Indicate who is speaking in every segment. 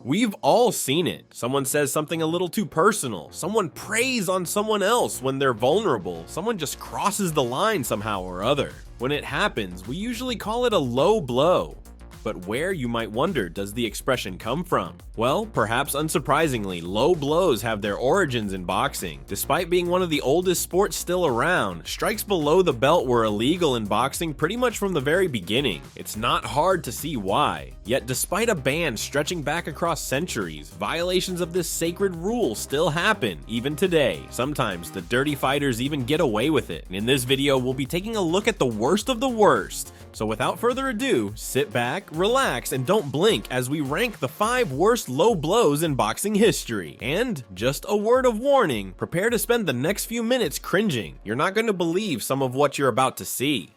Speaker 1: We've all seen it. Someone says something a little too personal. Someone preys on someone else when they're vulnerable. Someone just crosses the line somehow or other. When it happens, we usually call it a low blow. But where, you might wonder, does the expression come from? Well, perhaps unsurprisingly, low blows have their origins in boxing. Despite being one of the oldest sports still around, strikes below the belt were illegal in boxing pretty much from the very beginning. It's not hard to see why. Yet despite a ban stretching back across centuries, violations of this sacred rule still happen, even today. Sometimes the dirty fighters even get away with it. In this video, we'll be taking a look at the worst of the worst. So without further ado, sit back, relax, and don't blink as we rank the 5 worst low blows in boxing history. And just a word of warning, prepare to spend the next few minutes cringing. You're not going to believe some of what you're about to see.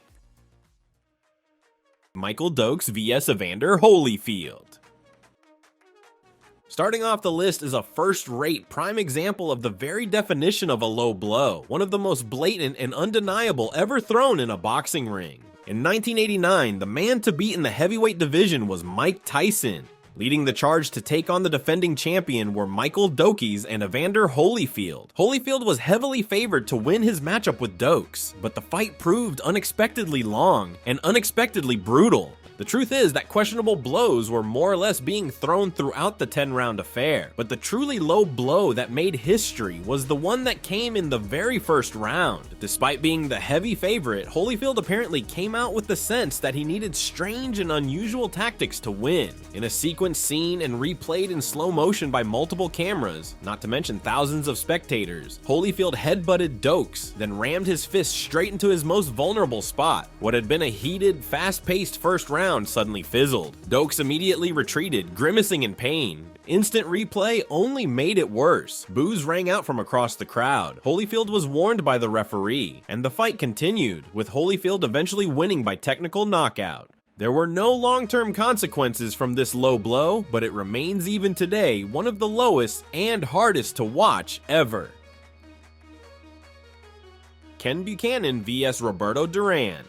Speaker 1: Michael Dokes vs Evander Holyfield. Starting off the list is a first-rate prime example of the very definition of a low blow, one of the most blatant and undeniable ever thrown in a boxing ring. In 1989, the man to beat in the heavyweight division was Mike Tyson. Leading the charge to take on the defending champion were Michael Dokes and Evander Holyfield. Holyfield was heavily favored to win his matchup with Dokes, but the fight proved unexpectedly long and unexpectedly brutal. The truth is that questionable blows were more or less being thrown throughout the 10-round affair, but the truly low blow that made history was the one that came in the very first round. Despite being the heavy favorite, Holyfield apparently came out with the sense that he needed strange and unusual tactics to win. In a sequence seen and replayed in slow motion by multiple cameras, not to mention thousands of spectators, Holyfield headbutted Dokes, then rammed his fist straight into his most vulnerable spot. What had been a heated, fast-paced first round suddenly fizzled. Dokes immediately retreated, grimacing in pain. Instant replay only made it worse. Boos rang out from across the crowd. Holyfield was warned by the referee, and the fight continued, with Holyfield eventually winning by technical knockout. There were no long-term consequences from this low blow, but it remains even today one of the lowest and hardest to watch ever. Ken Buchanan vs Roberto Duran.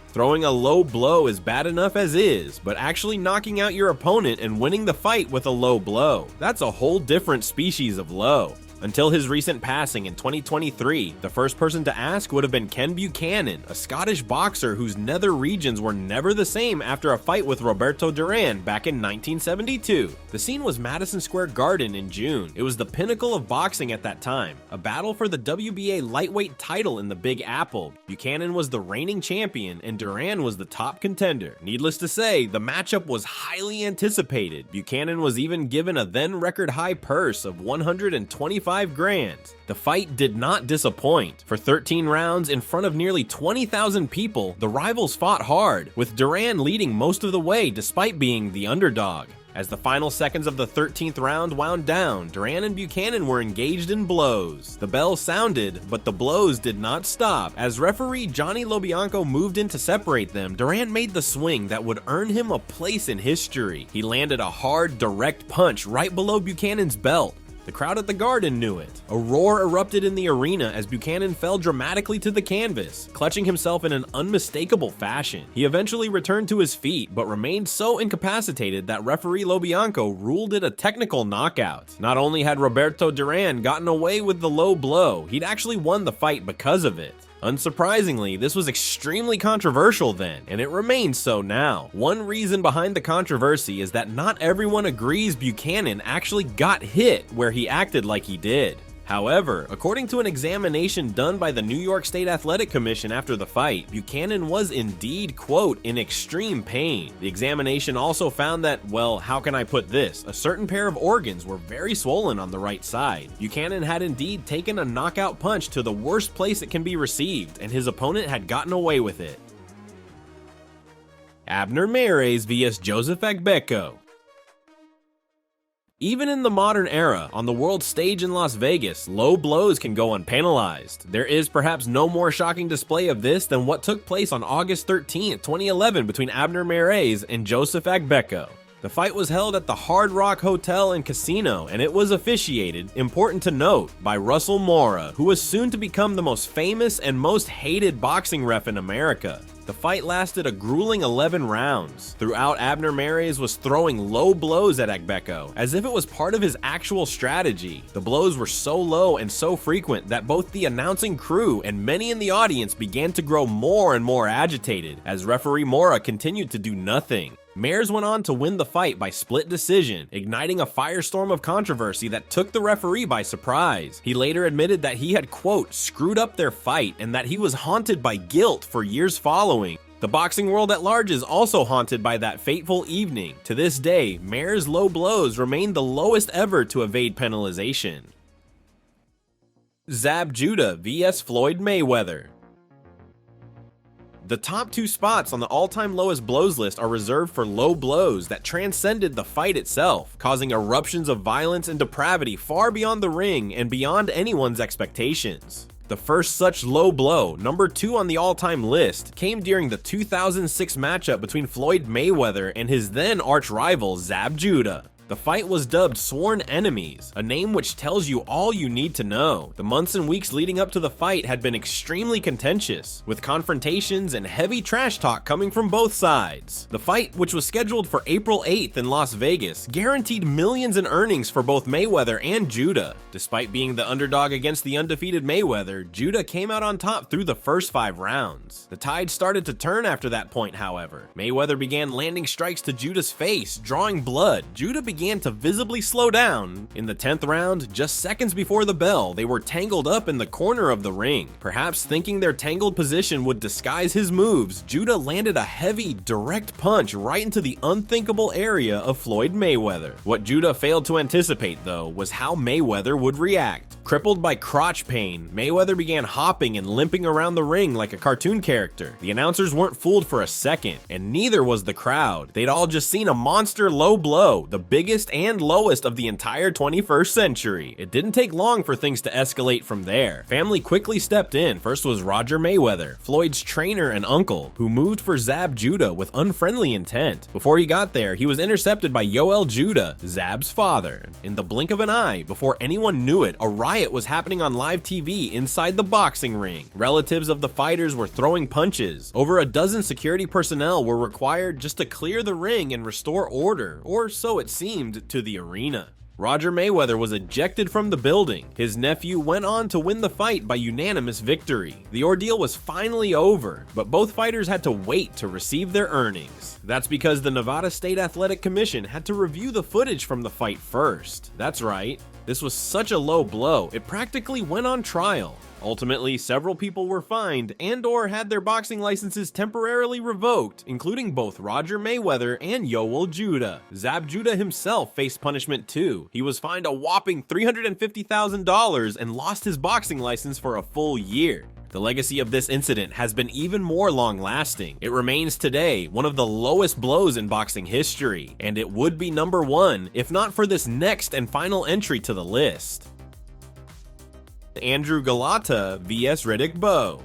Speaker 1: Throwing a low blow is bad enough as is, but actually knocking out your opponent and winning the fight with a low blow, that's a whole different species of low. Until his recent passing in 2023, the first person to ask would have been Ken Buchanan, a Scottish boxer whose nether regions were never the same after a fight with Roberto Duran back in 1972. The scene was Madison Square Garden in June. It was the pinnacle of boxing at that time, a battle for the WBA lightweight title in the Big Apple. Buchanan was the reigning champion and Duran was the top contender. Needless to say, the matchup was highly anticipated. Buchanan was even given a then record high purse of $125 grand. The fight did not disappoint. For 13 rounds in front of nearly 20,000 people, the rivals fought hard, with Duran leading most of the way despite being the underdog. As the final seconds of the 13th round wound down, Duran and Buchanan were engaged in blows. The bell sounded, but the blows did not stop. As referee Johnny Lobianco moved in to separate them, Duran made the swing that would earn him a place in history. He landed a hard, direct punch right below Buchanan's belt. The crowd at the Garden knew it. A roar erupted in the arena as Buchanan fell dramatically to the canvas, clutching himself in an unmistakable fashion. He eventually returned to his feet, but remained so incapacitated that referee Lobianco ruled it a technical knockout. Not only had Roberto Duran gotten away with the low blow, he'd actually won the fight because of it. Unsurprisingly, this was extremely controversial then, and it remains so now. One reason behind the controversy is that not everyone agrees Buchanan actually got hit where he acted like he did. However, according to an examination done by the New York State Athletic Commission after the fight, Buchanan was indeed, quote, in extreme pain. The examination also found that, well, how can I put this? A certain pair of organs were very swollen on the right side. Buchanan had indeed taken a knockout punch to the worst place it can be received, and his opponent had gotten away with it. Abner vs Joseph Agbeko. Even in the modern era, on the world stage in Las Vegas, low blows can go unpenalized. There is perhaps no more shocking display of this than what took place on August 13, 2011 between Abner and Joseph Agbeko. The fight was held at the Hard Rock Hotel and Casino, and it was officiated, important to note, by Russell Mora, who was soon to become the most famous and most hated boxing ref in America. The fight lasted a grueling 11 rounds. Throughout, Abner Mares was throwing low blows at Agbeko, as if it was part of his actual strategy. The blows were so low and so frequent that both the announcing crew and many in the audience began to grow more and more agitated, as referee Mora continued to do nothing. Mares went on to win the fight by split decision, igniting a firestorm of controversy that took the referee by surprise. He later admitted that he had, quote, screwed up their fight and that he was haunted by guilt for years following. The boxing world at large is also haunted by that fateful evening. To this day, Mares' low blows remain the lowest ever to evade penalization. Zab Judah vs Floyd Mayweather. The top 2 spots on the all-time lowest blows list are reserved for low blows that transcended the fight itself, causing eruptions of violence and depravity far beyond the ring and beyond anyone's expectations. The first such low blow, number 2 on the all-time list, came during the 2006 matchup between Floyd Mayweather and his then arch-rival Zab Judah. The fight was dubbed Sworn Enemies, a name which tells you all you need to know. The months and weeks leading up to the fight had been extremely contentious, with confrontations and heavy trash talk coming from both sides. The fight, which was scheduled for April 8th in Las Vegas, guaranteed millions in earnings for both Mayweather and Judah. Despite being the underdog against the undefeated Mayweather, Judah came out on top through the first 5 rounds. The tide started to turn after that point, however. Mayweather began landing strikes to Judah's face, drawing blood. Judah began to visibly slow down. In the 10th round, just seconds before the bell, they were tangled up in the corner of the ring. Perhaps thinking their tangled position would disguise his moves, Judah landed a heavy, direct punch right into the unthinkable area of Floyd Mayweather. What Judah failed to anticipate, though, was how Mayweather would react. Crippled by crotch pain, Mayweather began hopping and limping around the ring like a cartoon character. The announcers weren't fooled for a second, and neither was the crowd. They'd all just seen a monster low blow, the biggest and lowest of the entire 21st century. It didn't take long for things to escalate from there. Family quickly stepped in. First was Roger Mayweather, Floyd's trainer and uncle, who moved for Zab Judah with unfriendly intent. Before he got there, he was intercepted by Yoel Judah, Zab's father. In the blink of an eye, before anyone knew it, a riot was happening on live TV inside the boxing ring. Relatives of the fighters were throwing punches. Over a dozen security personnel were required just to clear the ring and restore order, or so it seemed, to the arena. Roger Mayweather was ejected from the building. His nephew went on to win the fight by unanimous victory. The ordeal was finally over, but both fighters had to wait to receive their earnings. That's because the Nevada State Athletic Commission had to review the footage from the fight first. That's right. This was such a low blow, it practically went on trial. Ultimately, several people were fined and/or had their boxing licenses temporarily revoked, including both Roger Mayweather and Yoel Judah. Zab Judah himself faced punishment too. He was fined a whopping $350,000 and lost his boxing license for a full year. The legacy of this incident has been even more long-lasting. It remains today one of the lowest blows in boxing history, and it would be number 1 if not for this next and final entry to the list. Andrew Golota vs Riddick Bowe.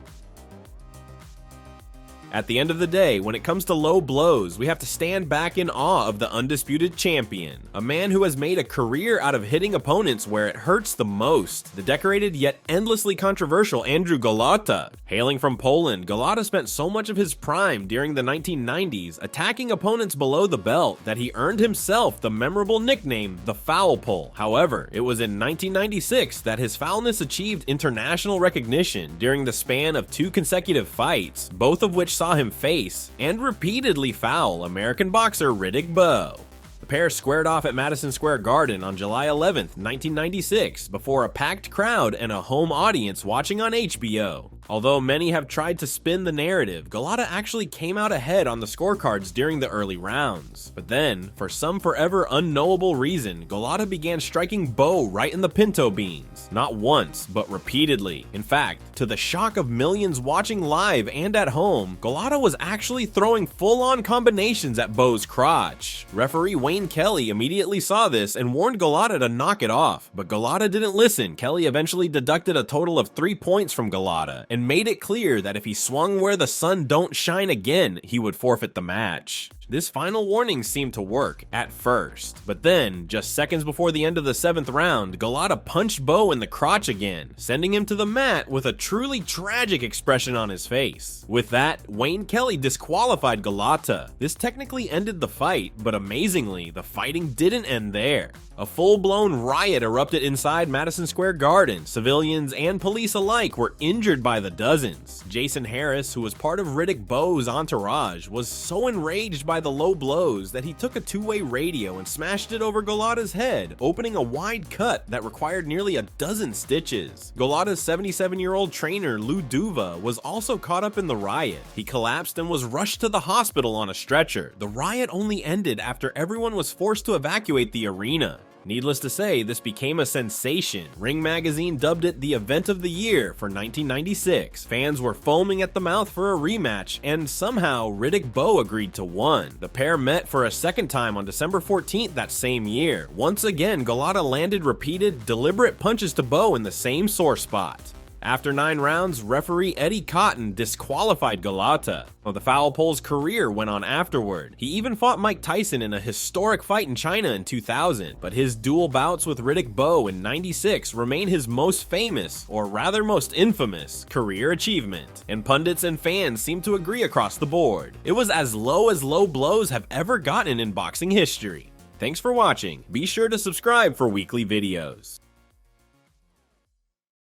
Speaker 1: At the end of the day, when it comes to low blows, we have to stand back in awe of the undisputed champion, a man who has made a career out of hitting opponents where it hurts the most, the decorated yet endlessly controversial Andrew Golota. Hailing from Poland, Golota spent so much of his prime during the 1990s attacking opponents below the belt that he earned himself the memorable nickname, the Foul Pole. However, it was in 1996 that his foulness achieved international recognition during the span of 2 consecutive fights, both of which saw him face and repeatedly foul American boxer Riddick Bowe. The pair squared off at Madison Square Garden on July 11th, 1996, before a packed crowd and a home audience watching on HBO. Although many have tried to spin the narrative, Golota actually came out ahead on the scorecards during the early rounds. But then, for some forever unknowable reason, Golota began striking Bowe right in the pinto beans. Not once, but repeatedly. In fact, to the shock of millions watching live and at home, Golota was actually throwing full-on combinations at Bowe's crotch. Referee Wayne Kelly immediately saw this and warned Golota to knock it off, but Golota didn't listen. Kelly eventually deducted a total of 3 points from Golota and made it clear that if he swung where the sun don't shine again, he would forfeit the match. This final warning seemed to work at first, but then, just seconds before the end of the 7th round, Golota punched Bowe in the crotch again, sending him to the mat with a truly tragic expression on his face. With that, Wayne Kelly disqualified Golota. This technically ended the fight, but amazingly, the fighting didn't end there. A full-blown riot erupted inside Madison Square Garden. Civilians and police alike were injured by the dozens. Jason Harris, who was part of Riddick Bowe's entourage, was so enraged by the low blows that he took a two-way radio and smashed it over Golota's head, opening a wide cut that required nearly a dozen stitches. Golota's 77-year-old trainer, Lou Duva, was also caught up in the riot. He collapsed and was rushed to the hospital on a stretcher. The riot only ended after everyone was forced to evacuate the arena. Needless to say, this became a sensation. Ring Magazine dubbed it the event of the year for 1996. Fans were foaming at the mouth for a rematch, and somehow Riddick Bowe agreed to one. The pair met for a second time on December 14th that same year. Once again, Golota landed repeated, deliberate punches to Bowe in the same sore spot. After 9 rounds, referee Eddie Cotton disqualified Golota. Well, the foul pole's career went on afterward. He even fought Mike Tyson in a historic fight in China in 2000, but his dual bouts with Riddick Bowe in '96 remain his most famous, or rather most infamous, career achievement. And pundits and fans seem to agree across the board. It was as low blows have ever gotten in boxing history. Thanks for watching. Be sure to subscribe for weekly videos.